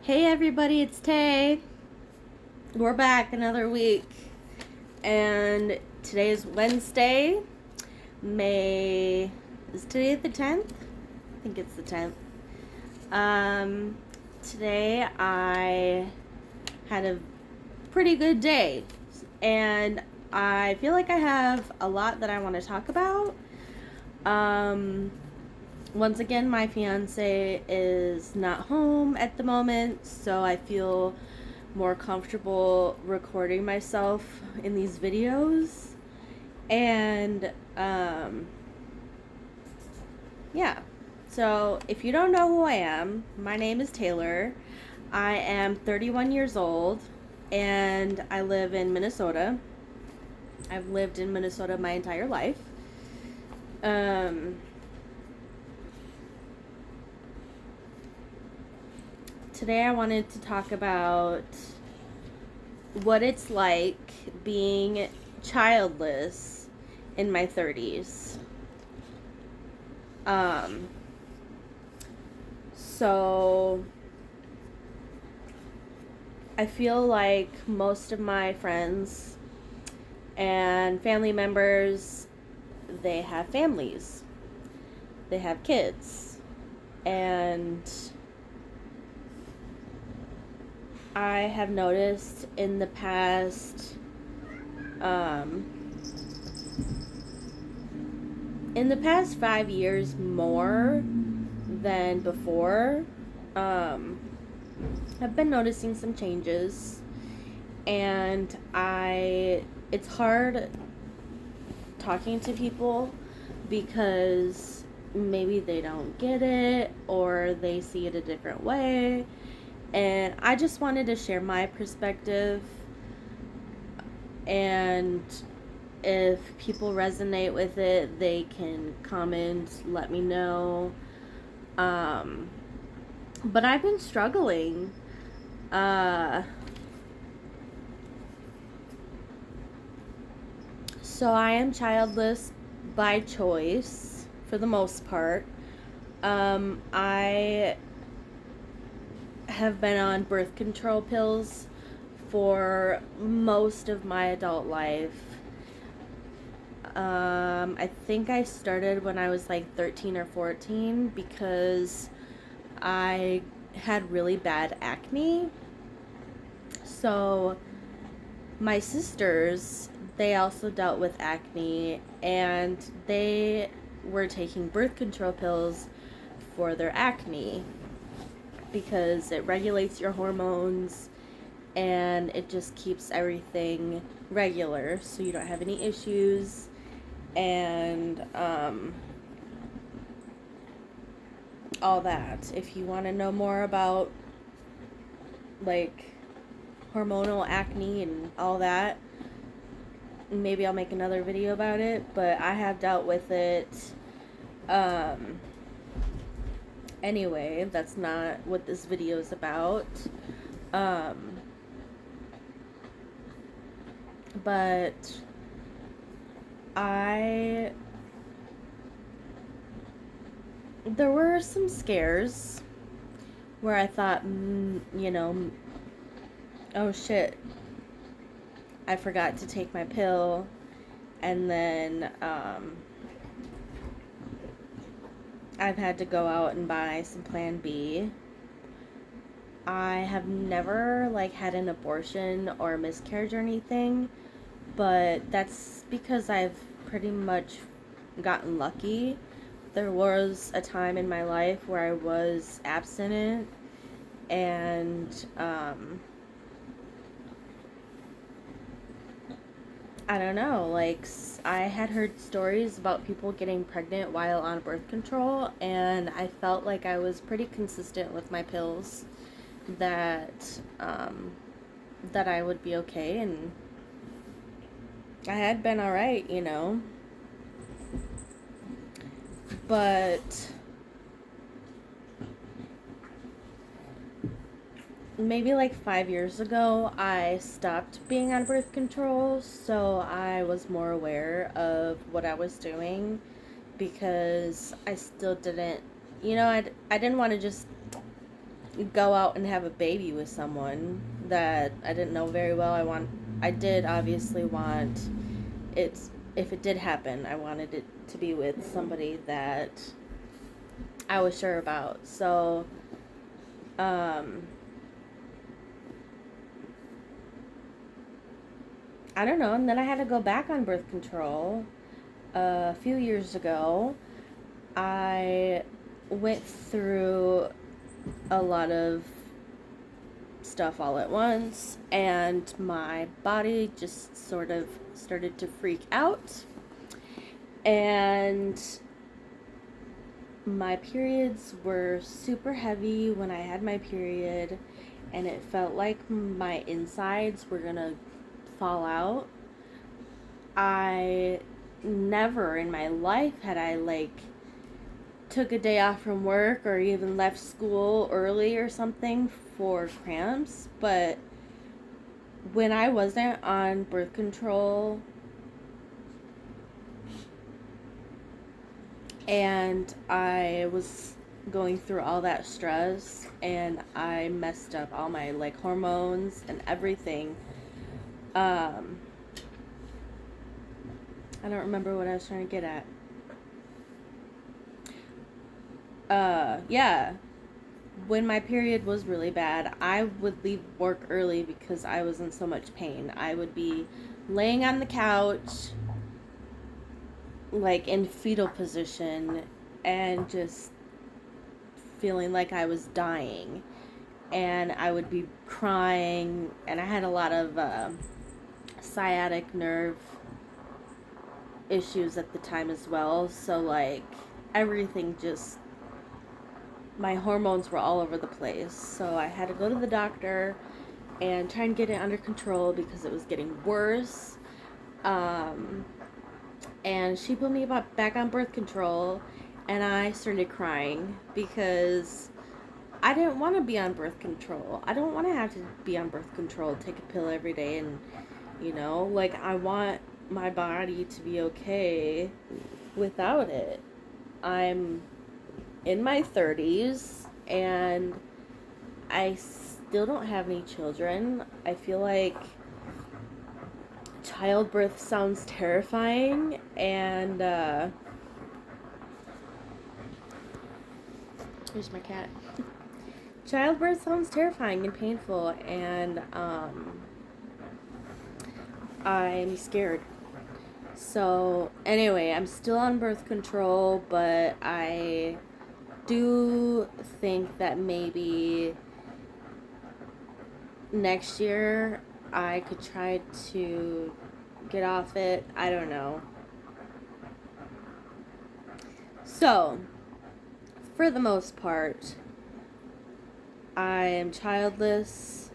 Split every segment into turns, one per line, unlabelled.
Hey everybody, it's Tay. We're back another week. And today is Wednesday, May. Is today the 10th? I think it's the 10th. Today I had a pretty good day. And I feel like I have a lot that I want to talk about. Once again, my fiance is not home at the moment, so I feel more comfortable recording myself in these videos. And, yeah. So, if you don't know who I am, my name is Taylor. I am 31 years old, and I live in Minnesota. I've lived in Minnesota my entire life. Today I wanted to talk about what it's like being childless in my 30's. So I feel like most of my friends and family members, they have families. They have kids. And I have noticed in the past, in the past 5 years more than before, I've been noticing some changes, and it's hard talking to people because maybe they don't get it or they see it a different way. And I just wanted to share my perspective, and if people resonate with it, they can comment, let me know. But I've been struggling. So I am childless by choice for the most part. I have been on birth control pills for most of my adult life. I think I started when I was like 13 or 14 because I had really bad acne. So my sisters, they also dealt with acne, and they were taking birth control pills for their acne because it regulates your hormones and it just keeps everything regular so you don't have any issues. And all that. If you want to know more about like hormonal acne and all that, maybe I'll make another video about it, but I have dealt with it. Anyway, that's not what this video is about. But there were some scares where I thought, oh shit, I forgot to take my pill, and then I've had to go out and buy some Plan B. I have never had an abortion or a miscarriage or anything, but that's because I've pretty much gotten lucky. There was a time in my life where I was abstinent, and I don't know, I had heard stories about people getting pregnant while on birth control, and I felt like I was pretty consistent with my pills, that that I would be okay, and I had been alright, but maybe 5 years ago I stopped being on birth control, so I was more aware of what I was doing, because I still didn't, I didn't want to just go out and have a baby with someone that I didn't know very well. I did obviously want it, if it did happen, I wanted it to be with somebody that I was sure about. So, um, I don't know. And then I had to go back on birth control a few years ago. I went through a lot of stuff all at once, and my body just sort of started to freak out, and my periods were super heavy when I had my period, and it felt like my insides were gonna fall out. I never in my life had I took a day off from work or even left school early or something for cramps, but when I wasn't on birth control and I was going through all that stress and I messed up all my hormones and everything, I don't remember what I was trying to get at. Yeah, when my period was really bad, I would leave work early because I was in so much pain. I would be laying on the couch, in fetal position, and just feeling like I was dying. And I would be crying, and I had a lot of sciatic nerve issues at the time as well. So, everything just, my hormones were all over the place. So I had to go to the doctor and try and get it under control because it was getting worse. And she put me back on birth control, and I started crying because I didn't want to be on birth control. I don't want to have to be on birth control, take a pill every day, and, I want my body to be okay without it. I'm in my 30s, and I still don't have any children. I feel like childbirth sounds terrifying, and here's my cat. Childbirth sounds terrifying and painful, and I'm scared. So anyway, I'm still on birth control, but I do think that maybe next year I could try to get off it. I don't know. So, for the most part, I am childless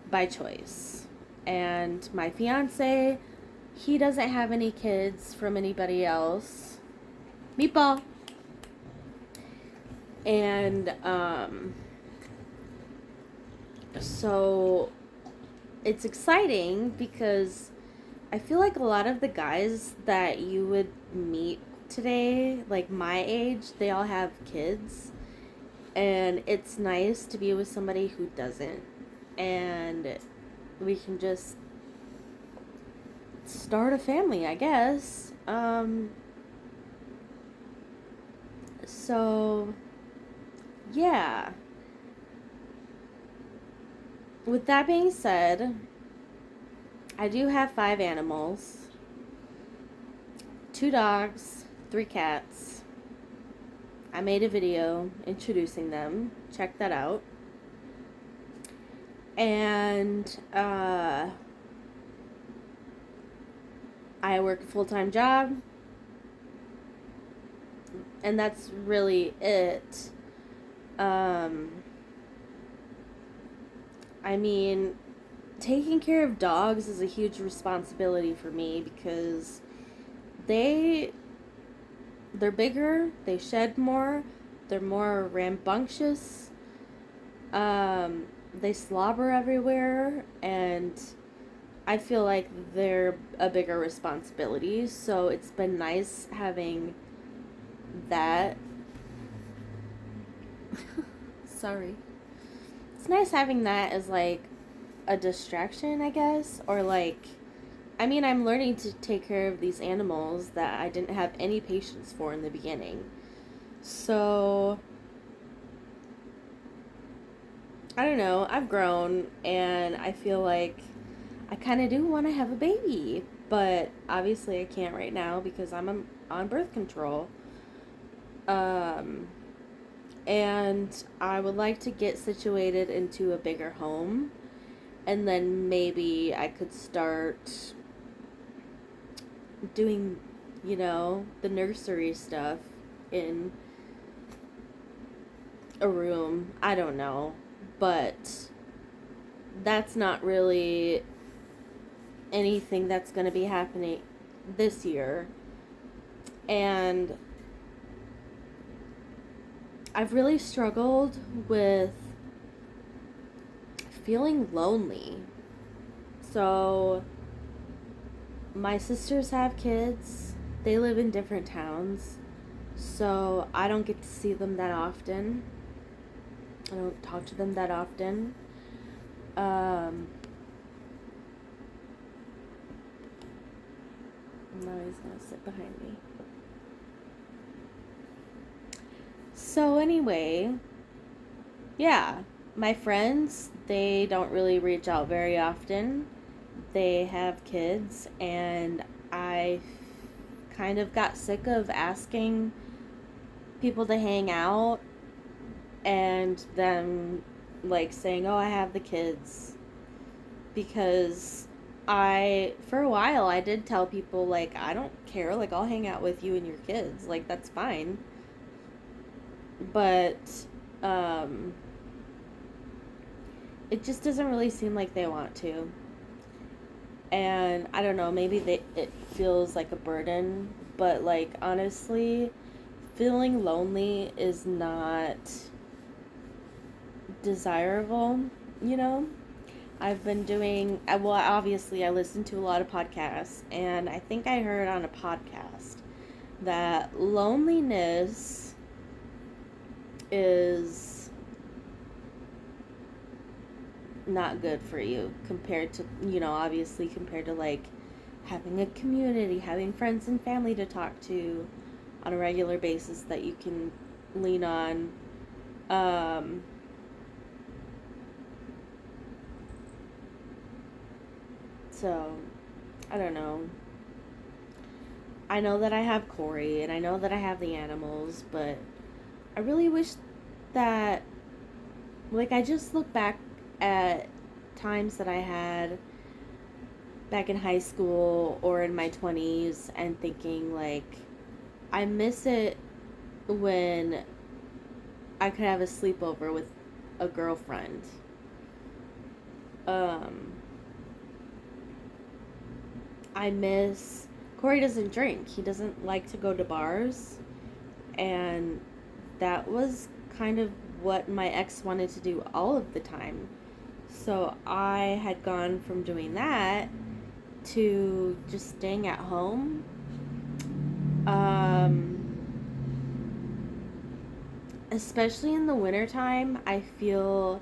by choice. And my fiance, he doesn't have any kids from anybody else. Meatball. And, so it's exciting because I feel like a lot of the guys that you would meet today, my age, they all have kids. And it's nice to be with somebody who doesn't. And we can just start a family, I guess. So, yeah. With that being said, I do have 5 animals. 2 dogs, 3 cats. I made a video introducing them. Check that out. And I work a full-time job. And that's really it. I mean, taking care of dogs is a huge responsibility for me because they're bigger, they shed more, they're more rambunctious, they slobber everywhere, and I feel like they're a bigger responsibility, so it's been nice having that. Sorry. it's nice having that as like a distraction, I guess, or like, I mean, I'm learning to take care of these animals that I didn't have any patience for in the beginning. So, I don't know, I've grown and I feel like I kind of do want to have a baby, but obviously I can't right now because on birth control. Um, and I would like to get situated into a bigger home, and then maybe I could start doing, the nursery stuff in a room. I don't know. But that's not really anything that's going to be happening this year. And I've really struggled with feeling lonely. So, my sisters have kids. They live in different towns. So, I don't get to see them that often. I don't talk to them that often. Now he's gonna sit behind me. So, anyway, yeah, my friends, they don't really reach out very often. They have kids, and I kind of got sick of asking people to hang out and them like saying, "Oh, I have the kids." Because for a while, I did tell people, like, I don't care, like, I'll hang out with you and your kids, like, that's fine. But, um, it just doesn't really seem like they want to. And I don't know, maybe it feels like a burden, but like honestly, feeling lonely is not desirable, you know? I've been doing, well, obviously, I listen to a lot of podcasts, and I think I heard on a podcast that loneliness is not good for you compared to, obviously, compared to like having a community, having friends and family to talk to on a regular basis that you can lean on. Um, so, I don't know. I know that I have Corey and I know that I have the animals, but I really wish that, like, I just look back at times that I had back in high school or in my 20s and thinking, like, I miss it when I could have a sleepover with a girlfriend. Um, I miss. Corey doesn't drink. He doesn't like to go to bars. And that was kind of what my ex wanted to do all of the time. So I had gone from doing that to just staying at home. Especially in the wintertime, I feel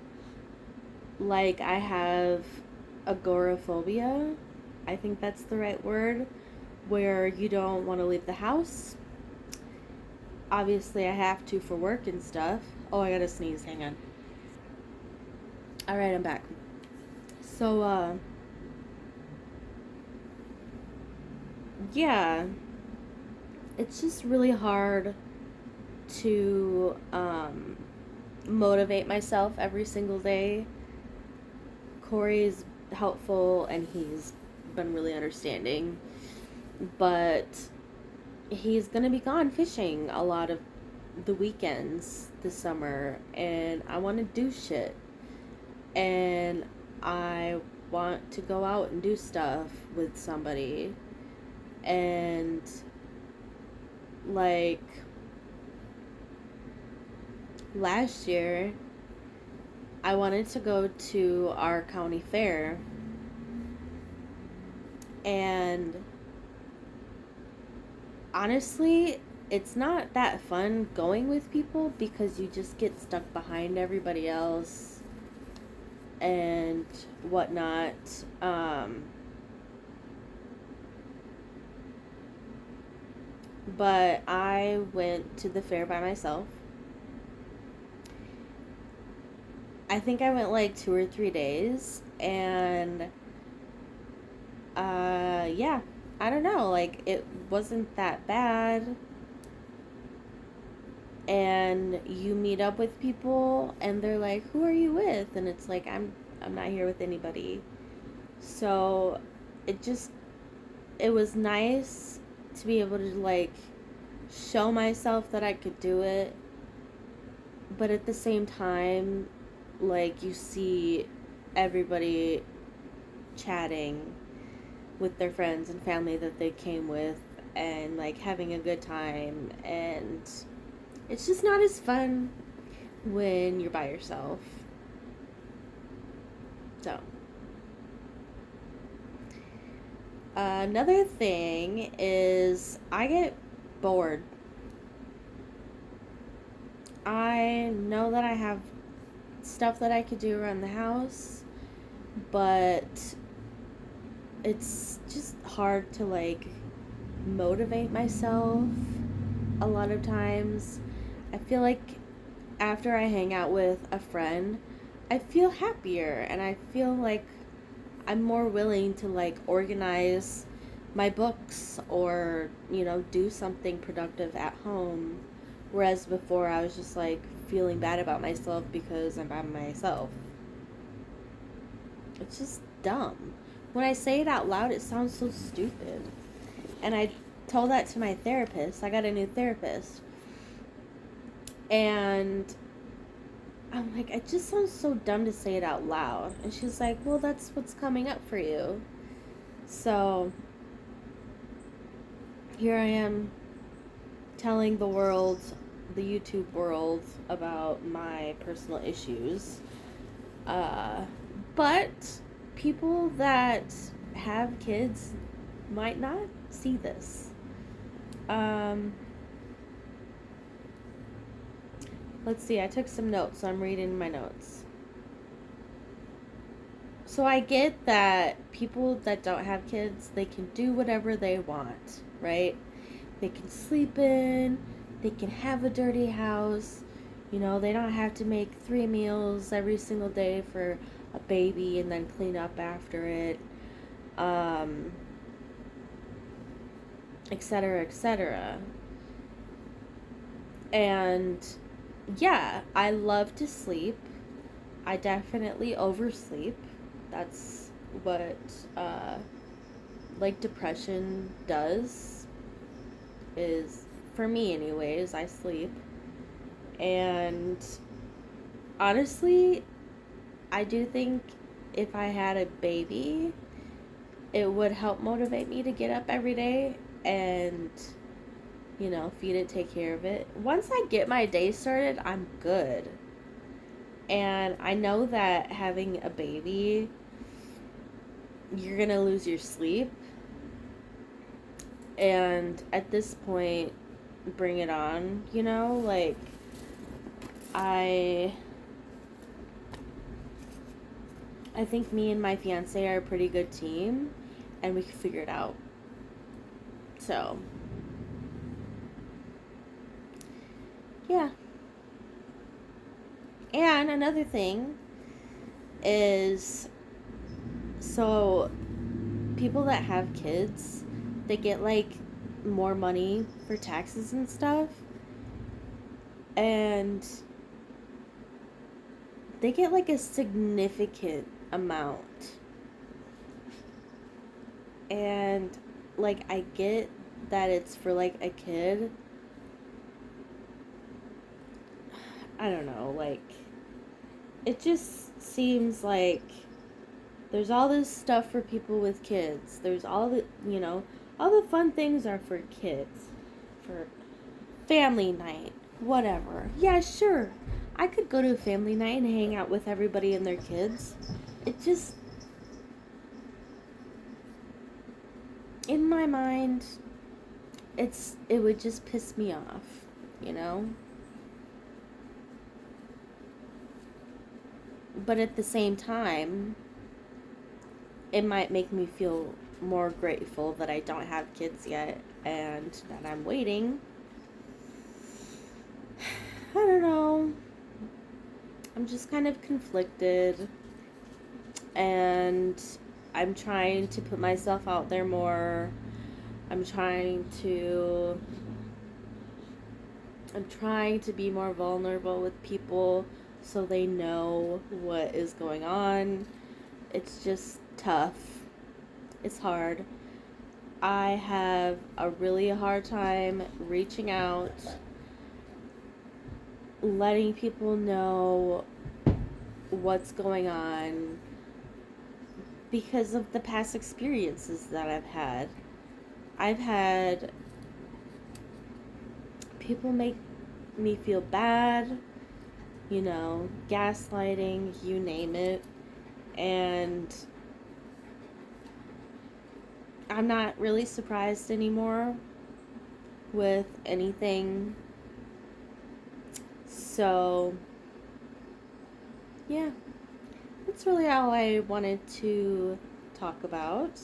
like I have agoraphobia. I think that's the right word, where you don't want to leave the house. Obviously, I have to for work and stuff. Oh, I gotta sneeze. Hang on. Alright, I'm back. So, yeah, it's just really hard to, motivate myself every single day. Corey's helpful and he's been really understanding, but he's gonna be gone fishing a lot of the weekends this summer, and I want to do shit, and I want to go out and do stuff with somebody, and like last year I wanted to go to our county fair, and honestly, it's not that fun going with people because you just get stuck behind everybody else. and whatnot. But I went to the fair by myself. I think I went like 2 or 3 days, and yeah, I don't know, like it wasn't that bad. And you meet up with people, and they're like, "Who are you with?" And it's like, I'm not here with anybody. So it just it was nice to be able to like show myself that I could do it, but at the same time, like you see everybody chatting with their friends and family that they came with and like having a good time, and it's just not as fun when you're by yourself. So another thing is I get bored. I know that I have stuff that I could do around the house, but it's just hard to like motivate myself a lot of times. I feel like after I hang out with a friend, I feel happier and I feel like I'm more willing to like organize my books or, do something productive at home. Whereas before I was just like feeling bad about myself because I'm by myself. It's just dumb. When I say it out loud, it sounds so stupid. And I told that to my therapist. I got a new therapist. And I'm like, it just sounds so dumb to say it out loud. And she's like, well, that's what's coming up for you. So here I am telling the world, the YouTube world, about my personal issues. But people that have kids might not see this. Let's see, I took some notes, so I'm reading my notes. So I get that people that don't have kids, they can do whatever they want, right? They can sleep in, they can have a dirty house, they don't have to make 3 meals every single day for a baby and then clean up after it, etc., etc. And yeah, I love to sleep. I definitely oversleep. That's what like depression does, is for me anyways. I sleep. And honestly, I do think if I had a baby, it would help motivate me to get up every day and feed it, take care of it. Once I get my day started, I'm good. And I know that having a baby, you're gonna lose your sleep. And at this point, bring it on, like I think me and my fiance are a pretty good team and we can figure it out. So yeah. And another thing is, so people that have kids, they get like more money for taxes and stuff, and they get like a significant amount. And like I get that it's for like a kid. I don't know, like it just seems like there's all this stuff for people with kids. There's all the, all the fun things are for kids. For family night, whatever. Yeah, sure. I could go to a family night and hang out with everybody and their kids. It just, in my mind, it would just piss me off, you know? But at the same time, it might make me feel more grateful that I don't have kids yet and that I'm waiting. I don't know. I'm just kind of conflicted, and I'm trying to put myself out there more. I'm trying to be more vulnerable with people so they know what is going on. It's just tough. It's hard. I have a really hard time reaching out, letting people know what's going on because of the past experiences that I've had. I've had people make me feel bad, gaslighting, you name it. And I'm not really surprised anymore with anything. So, yeah, that's really all I wanted to talk about.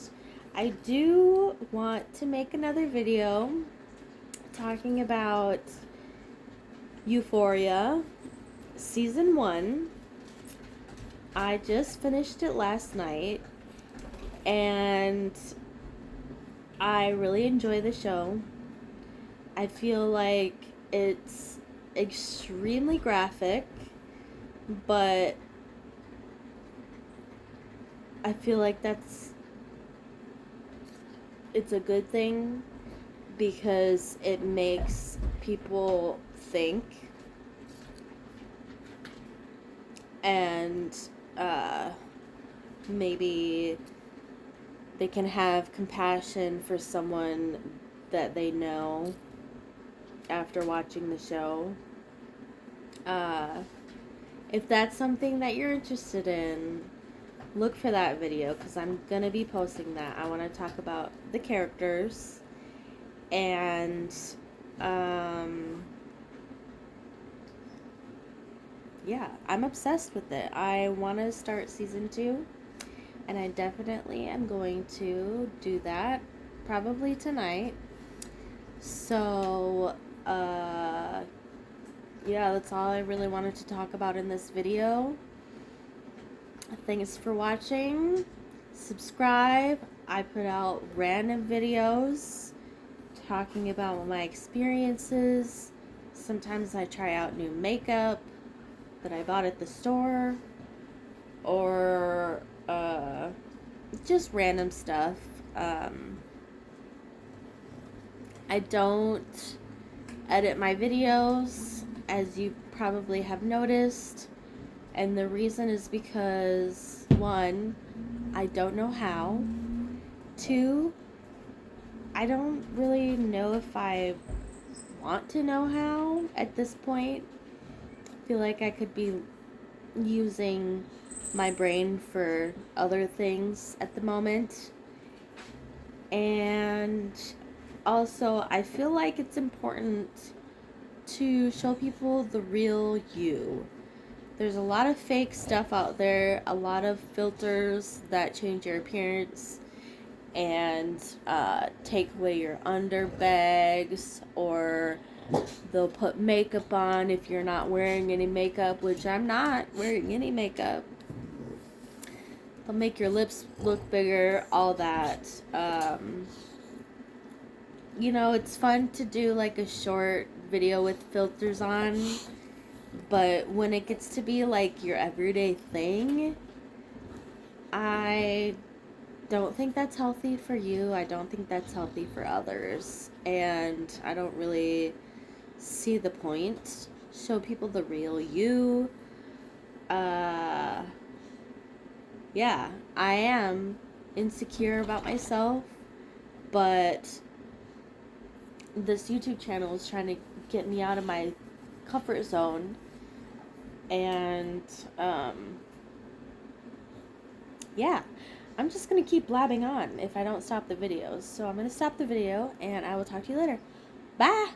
I do want to make another video talking about Euphoria Season 1. I just finished it last night, and I really enjoy the show. I feel like it's extremely graphic, but I feel like it's a good thing because it makes people think, and maybe they can have compassion for someone that they know after watching the show. If that's something that you're interested in, look for that video because I'm going to be posting that. I want to talk about the characters, and yeah, I'm obsessed with it. I want to start season 2, and I definitely am going to do that probably tonight. So, yeah, that's all I really wanted to talk about in this video. Thanks for watching. Subscribe. I put out random videos talking about my experiences. Sometimes I try out new makeup that I bought at the store, or just random stuff. I don't edit my videos, as you probably have noticed, and the reason is because 1, I don't know how. 2, I don't really know if I want to know how at this point. I feel like I could be using my brain for other things at the moment. And also, I feel like it's important to show people the real you. There's a lot of fake stuff out there, a lot of filters that change your appearance and take away your underbags, or they'll put makeup on if you're not wearing any makeup, which I'm not wearing any makeup. They'll make your lips look bigger, all that. It's fun to do like a short video with filters on, but when it gets to be like your everyday thing, I don't think that's healthy for you. I don't think that's healthy for others, and I don't really see the point. Show people the real you. Yeah, I am insecure about myself, but this YouTube channel is trying to get me out of my comfort zone, and yeah, I'm just gonna keep blabbing on if I don't stop the videos. So I'm gonna stop the video, and I will talk to you later. Bye.